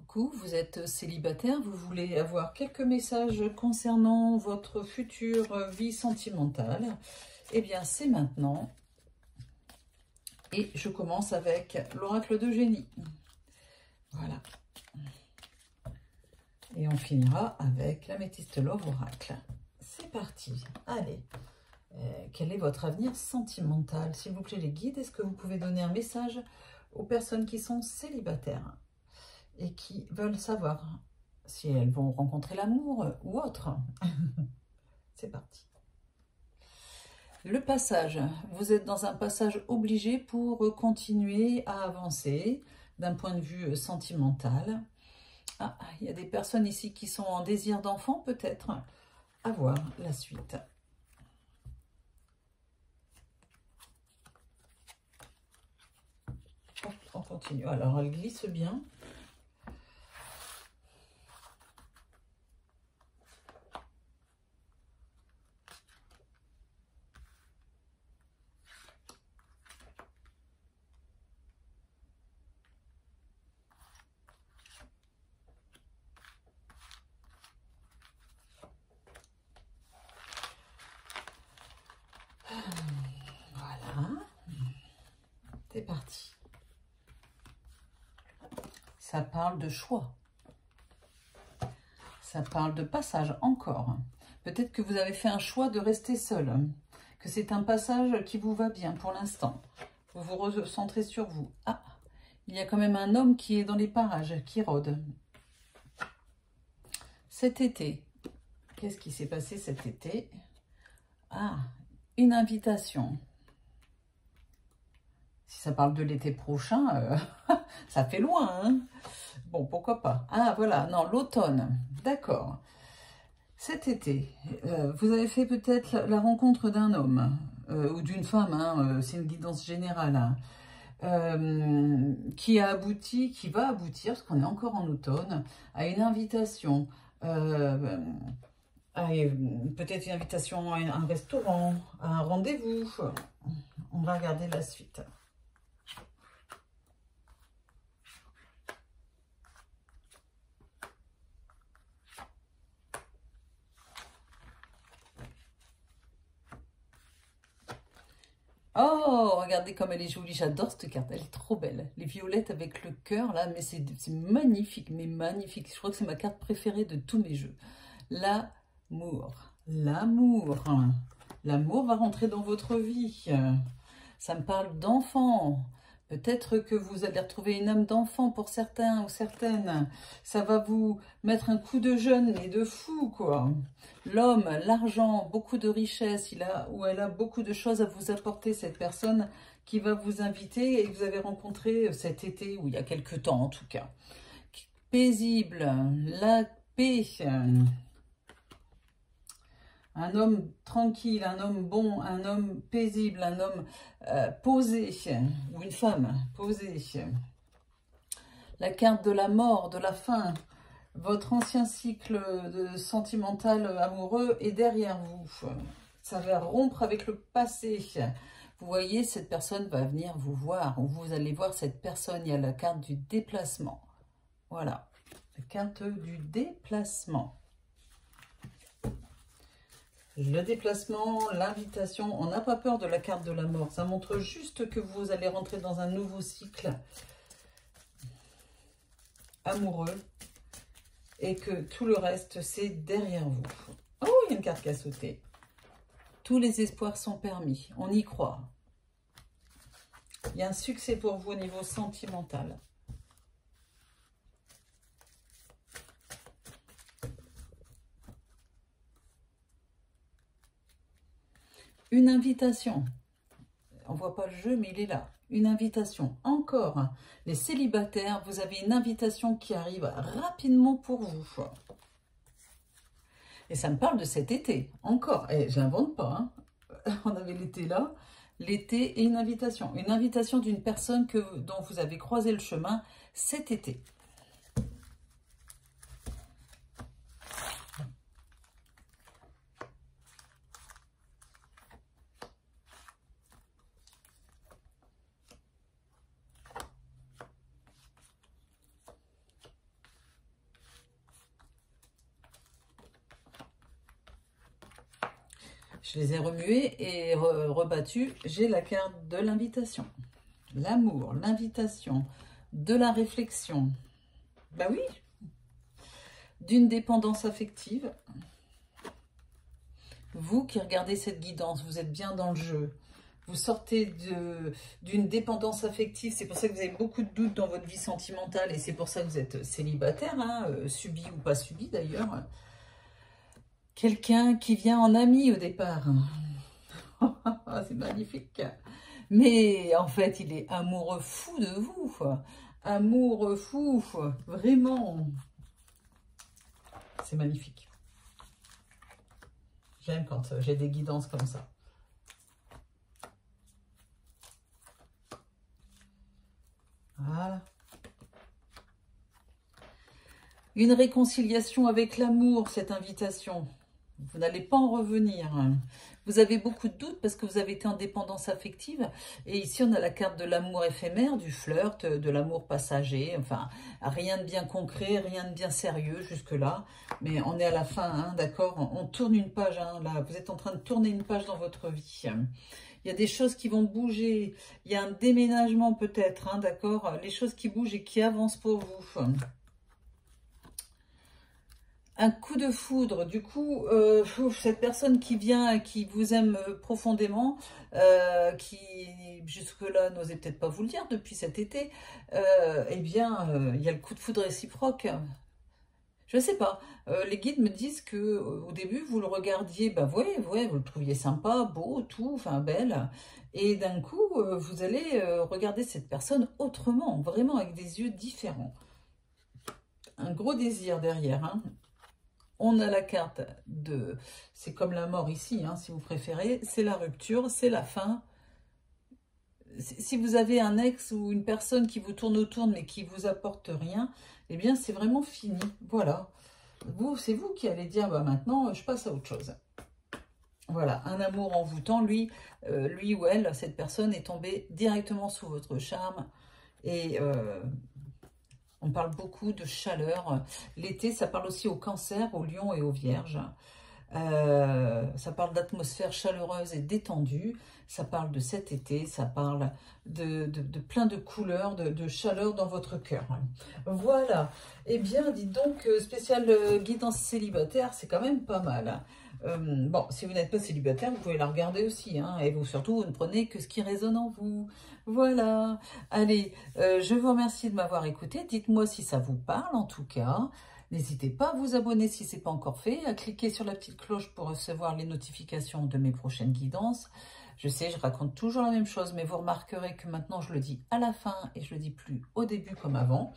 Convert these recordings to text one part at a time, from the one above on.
Coucou, vous êtes célibataire, vous voulez avoir quelques messages concernant votre future vie sentimentale. Eh bien, c'est maintenant. Et je commence avec l'oracle d'Eugénie. Voilà. Et on finira avec l'améthyste love oracle. C'est parti. Allez. Quel est votre avenir sentimental? S'il vous plaît, les guides, est-ce que vous pouvez donner un message aux personnes qui sont célibataires et qui veulent savoir si elles vont rencontrer l'amour ou autre? C'est parti. Le passage. Vous êtes dans un passage obligé pour continuer à avancer d'un point de vue sentimental. Ah, il y a des personnes ici qui sont en désir d'enfant, peut-être. À voir la suite. On continue. Alors, elle glisse bien. Voilà. C'est parti. Ça parle de choix. Ça parle de passage encore. Peut-être que vous avez fait un choix de rester seul. Que c'est un passage qui vous va bien pour l'instant. Vous vous recentrez sur vous. Ah, il y a quand même un homme qui est dans les parages, qui rôde. Cet été. Qu'est-ce qui s'est passé cet été? Ah, une invitation. Si ça parle de l'été prochain, ça fait loin, hein? Bon, pourquoi pas. Ah, voilà, non, l'automne. D'accord. Cet été, vous avez fait peut-être la rencontre d'un homme ou d'une femme, hein, c'est une guidance générale, hein, qui a abouti, qui va aboutir, parce qu'on est encore en automne, à une invitation, peut-être une invitation à un restaurant, à un rendez-vous. On va regarder la suite. Oh, regardez comme elle est jolie, j'adore cette carte, elle est trop belle. Les violettes avec le cœur, là, mais c'est magnifique, mais magnifique. Je crois que c'est ma carte préférée de tous mes jeux. L'amour, l'amour, l'amour va rentrer dans votre vie. Ça me parle d'enfant. Peut-être que vous allez retrouver une âme d'enfant pour certains ou certaines. Ça va vous mettre un coup de jeune et de fou, quoi. L'homme, l'argent, beaucoup de richesse, il a ou elle a beaucoup de choses à vous apporter, cette personne qui va vous inviter et que vous avez rencontré cet été, ou il y a quelque temps en tout cas. Paisible, la paix. Un homme tranquille, un homme bon, un homme paisible, un homme posé, ou une femme posée. La carte de la mort, de la fin. Votre ancien cycle sentimental amoureux est derrière vous. Ça va rompre avec le passé. Vous voyez, cette personne va venir vous voir, ou vous allez voir cette personne. Il y a la carte du déplacement. Voilà, la carte du déplacement. Le déplacement, l'invitation, on n'a pas peur de la carte de la mort. Ça montre juste que vous allez rentrer dans un nouveau cycle amoureux et que tout le reste, c'est derrière vous. Oh, il y a une carte qui a sauté. Tous les espoirs sont permis, on y croit. Il y a un succès pour vous au niveau sentimental. Une invitation. On ne voit pas le jeu, mais il est là. Une invitation. Encore, les célibataires, vous avez une invitation qui arrive rapidement pour vous. Et ça me parle de cet été. Encore, et j'invente pas. Hein. On avait l'été là. L'été et une invitation. Une invitation d'une personne dont vous avez croisé le chemin cet été. Je les ai remués et rebattus. J'ai la carte de l'invitation. L'amour, l'invitation, de la réflexion. Bah oui. D'une dépendance affective. Vous qui regardez cette guidance, vous êtes bien dans le jeu. Vous sortez d'une dépendance affective. C'est pour ça que vous avez beaucoup de doutes dans votre vie sentimentale. Et c'est pour ça que vous êtes célibataire, hein, subi ou pas subi d'ailleurs. Quelqu'un qui vient en ami au départ. C'est magnifique. Mais en fait, il est amoureux fou de vous. Amoureux fou. Vraiment. C'est magnifique. J'aime quand j'ai des guidances comme ça. Voilà. Une réconciliation avec l'amour, cette invitation. Vous n'allez pas en revenir. Vous avez beaucoup de doutes parce que vous avez été en dépendance affective. Et ici, on a la carte de l'amour éphémère, du flirt, de l'amour passager. Enfin, rien de bien concret, rien de bien sérieux jusque-là. Mais on est à la fin, hein, d'accord? On tourne une page, hein, là. Vous êtes en train de tourner une page dans votre vie. Il y a des choses qui vont bouger. Il y a un déménagement peut-être, hein, d'accord? Les choses qui bougent et qui avancent pour vous. Un coup de foudre, du coup, cette personne qui vient, qui vous aime profondément, qui jusque-là n'osait peut-être pas vous le dire depuis cet été, eh bien, il y a le coup de foudre réciproque. Je ne sais pas, les guides me disent que au début, vous le regardiez, bah ouais, vous le trouviez sympa, beau, tout, enfin belle, et d'un coup, vous allez regarder cette personne autrement, vraiment avec des yeux différents. Un gros désir derrière, hein. On a la carte de... C'est comme la mort ici, hein, si vous préférez. C'est la rupture, c'est la fin. Si vous avez un ex ou une personne qui vous tourne autour mais qui ne vous apporte rien, eh bien, c'est vraiment fini. Voilà. C'est vous qui allez dire, bah, maintenant, je passe à autre chose. Voilà, un amour envoûtant. Lui ou elle, cette personne est tombée directement sous votre charme. Et... on parle beaucoup de chaleur. L'été, ça parle aussi au Cancer, aux Lions et aux Vierges. Ça parle d'atmosphère chaleureuse et détendue. Ça parle de cet été. Ça parle de plein de couleurs, de chaleur dans votre cœur. Voilà. Eh bien, dites donc, spécial guidance célibataire, c'est quand même pas mal. Bon, si vous n'êtes pas célibataire, vous pouvez la regarder aussi. Hein, et vous, surtout, vous ne prenez que ce qui résonne en vous. Voilà. Allez, je vous remercie de m'avoir écouté. Dites-moi si ça vous parle, en tout cas. N'hésitez pas à vous abonner si ce n'est pas encore fait, à cliquer sur la petite cloche pour recevoir les notifications de mes prochaines guidances. Je sais, je raconte toujours la même chose, mais vous remarquerez que maintenant, je le dis à la fin et je le dis plus au début comme avant.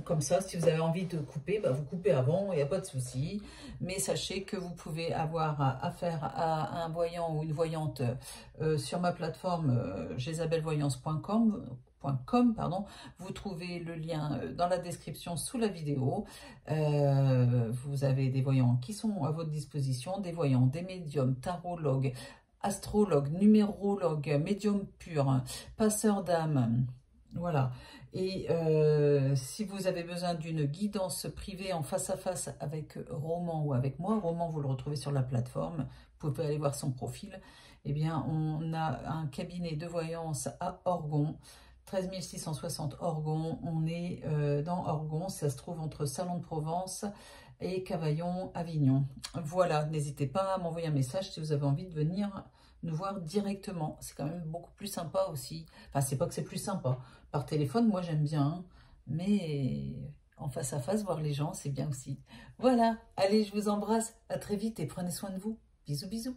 Comme ça, si vous avez envie de couper, bah vous coupez avant, il n'y a pas de souci. Mais sachez que vous pouvez avoir affaire à un voyant ou une voyante sur ma plateforme jezabelvoyance.com. Vous trouvez le lien dans la description sous la vidéo. Vous avez des voyants qui sont à votre disposition, des voyants, des médiums, tarologues, astrologues, numérologues, médiums purs, passeurs d'âme. Voilà. Et si vous avez besoin d'une guidance privée en face à face avec Roman ou avec moi, Roman vous le retrouvez sur la plateforme, vous pouvez aller voir son profil, eh bien on a un cabinet de voyance à Orgon, 13 660 Orgon, on est dans Orgon, ça se trouve entre Salon de Provence et Cavaillon, Avignon. Voilà, n'hésitez pas à m'envoyer un message si vous avez envie de venir nous voir directement. C'est quand même beaucoup plus sympa aussi. Enfin, c'est pas que c'est plus sympa. Par téléphone, moi j'aime bien, hein, mais en face à face, voir les gens, c'est bien aussi. Voilà, allez, je vous embrasse. À très vite et prenez soin de vous. Bisous, bisous.